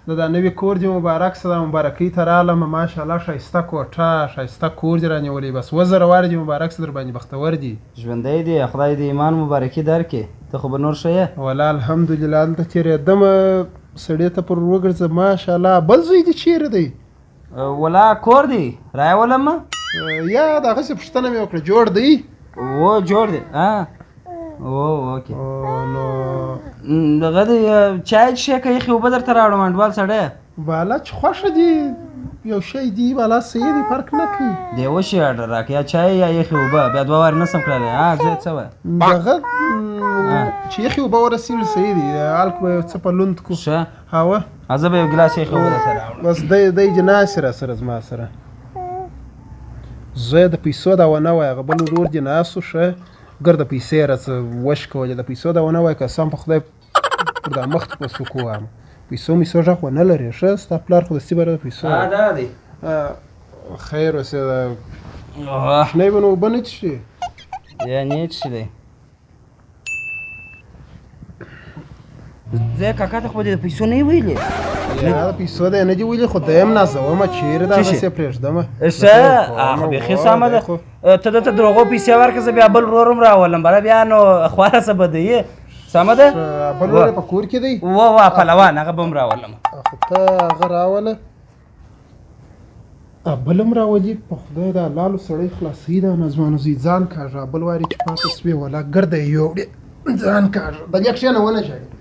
د دا نوي کور دې مبارک شه دا مبارکۍ ته رالم ماشاءالله ښایسته کوټه ښایسته کور دې رانیولی بس 1000 واره دې مبارک شه در باندې بختور دي ژوندی دی خدای دې ایمان مبارکي درکړي ته خو به نور ښه یې والله الحمدلله هلته تېرېدمه سړي ته پر وګرځه ماشاءالله بل زوی دې چیرې دی ولا کور دی رایولم یا د هغسې پوښتنه مې وکړه جوړ دی و جوړ دی اوکې نو دغه دی چای څښې که یخې اوبه درته راوړم انډوال سړی بالا چې خوښه دي یو شی دی بالا صحیح دی فرق نه کوي دی یوه شي اډر راکړه یا چای یا یخې اوبه بیا 2 وارې نه سم کړلی زه څه وایه دغه چې یخې اوبه ورسېږي صحیح دي هلک به یو څه په لوند کړو ښه هوه زه به یو ګلاس یخې اوبه درته راوړم بس دی چې ناست را سره زما سره زه د پیسو دا ونه وایه هغه بل ورور دې ناست و ښه ګرده پیسې راڅه وش کولې د پیسو دا ونه وایه قسم په خدای پر دا مخ په څوک ووایم پیسو میسو غږ ونه لرې ښه ستا پلار خو دستي بره د پیسو دا دی خیر اوسې شنی به نو اوبه نه څښې یا نه څښي دی زه کاکا ته خو د پیسو نه یې ویلې یا د پیسو دی نه دي ویلې خو دیم نازومه چیرې دغسې پرېږدمه ښه خو بیخي سمه ده ته دته دروغو پیسې ورکړه زه بیا بل ورور هم راولم بله بیا نو خواره څه به دی سمه ده بل ورور په کور کې دی پهلوان هغه به هم راولم خو ته هغه راوله بل هم راولي په خدای دا لالو سړی خلاصوي دا نظمانو زوی ځان کاږه بل وارې چې پاته سوې ولا ګرده یې یوړې ځان کاږه د دې کښېنه ونه ژاړې